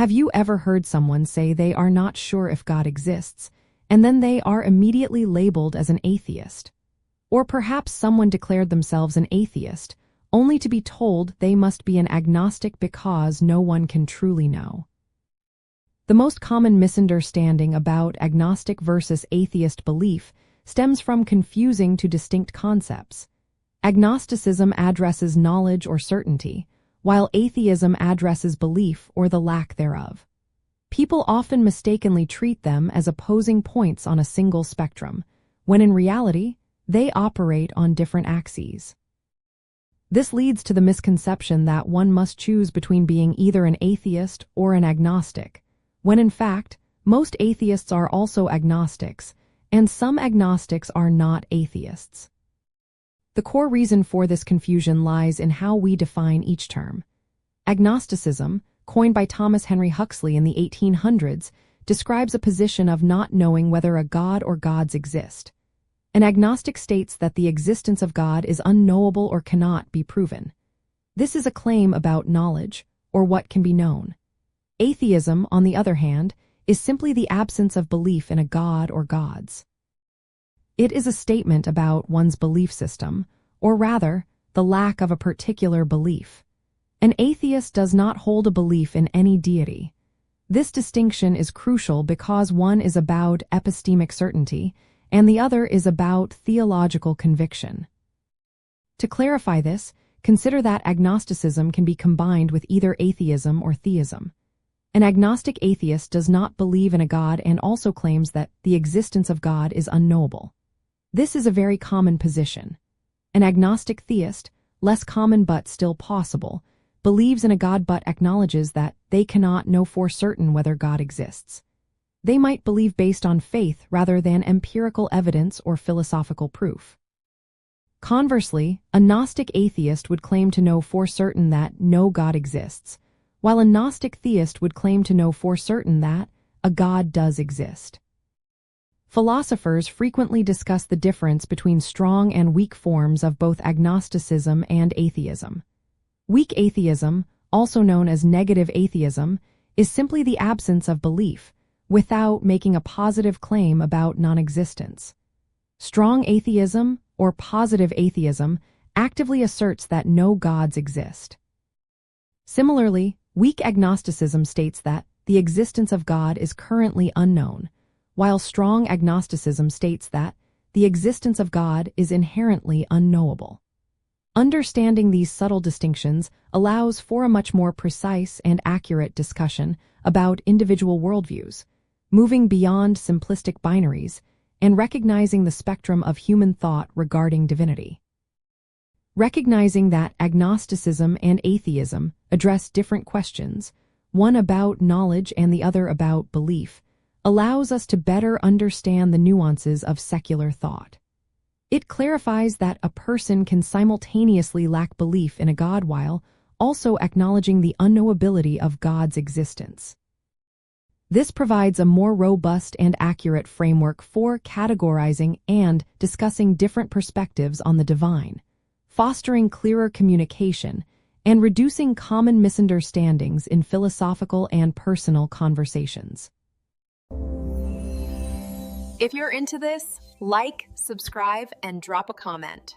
Have you ever heard someone say they are not sure if God exists, and then they are immediately labeled as an atheist? Or perhaps someone declared themselves an atheist, only to be told they must be an agnostic because no one can truly know. The most common misunderstanding about agnostic versus atheist belief stems from confusing two distinct concepts. Agnosticism addresses knowledge or certainty, while atheism addresses belief or the lack thereof. People often mistakenly treat them as opposing points on a single spectrum, when in reality, they operate on different axes. This leads to the misconception that one must choose between being either an atheist or an agnostic, when in fact, most atheists are also agnostics, and some agnostics are not atheists. The core reason for this confusion lies in how we define each term. Agnosticism, coined by Thomas Henry Huxley in the 1800s, describes a position of not knowing whether a god or gods exist. An agnostic states that the existence of God is unknowable or cannot be proven. This is a claim about knowledge, or what can be known. Atheism, on the other hand, is simply the absence of belief in a god or gods. It is a statement about one's belief system, or rather, the lack of a particular belief. An atheist does not hold a belief in any deity. This distinction is crucial because one is about epistemic certainty, and the other is about theological conviction. To clarify this, consider that agnosticism can be combined with either atheism or theism. An agnostic atheist does not believe in a god and also claims that the existence of God is unknowable. This is a very common position. An agnostic theist, less common but still possible, believes in a god but acknowledges that they cannot know for certain whether God exists. They might believe based on faith rather than empirical evidence or philosophical proof. Conversely, a Gnostic atheist would claim to know for certain that no God exists, while a Gnostic theist would claim to know for certain that a God does exist. Philosophers frequently discuss the difference between strong and weak forms of both agnosticism and atheism. Weak atheism, also known as negative atheism, is simply the absence of belief, without making a positive claim about non-existence. Strong atheism, or positive atheism, actively asserts that no gods exist. Similarly, weak agnosticism states that the existence of God is currently unknown, while strong agnosticism states that the existence of God is inherently unknowable. Understanding these subtle distinctions allows for a much more precise and accurate discussion about individual worldviews, moving beyond simplistic binaries and recognizing the spectrum of human thought regarding divinity. Recognizing that agnosticism and atheism address different questions, one about knowledge and the other about belief, allows us to better understand the nuances of secular thought. It clarifies that a person can simultaneously lack belief in a God while also acknowledging the unknowability of God's existence. This provides a more robust and accurate framework for categorizing and discussing different perspectives on the divine, fostering clearer communication, and reducing common misunderstandings in philosophical and personal conversations. If you're into this, like, subscribe, and drop a comment.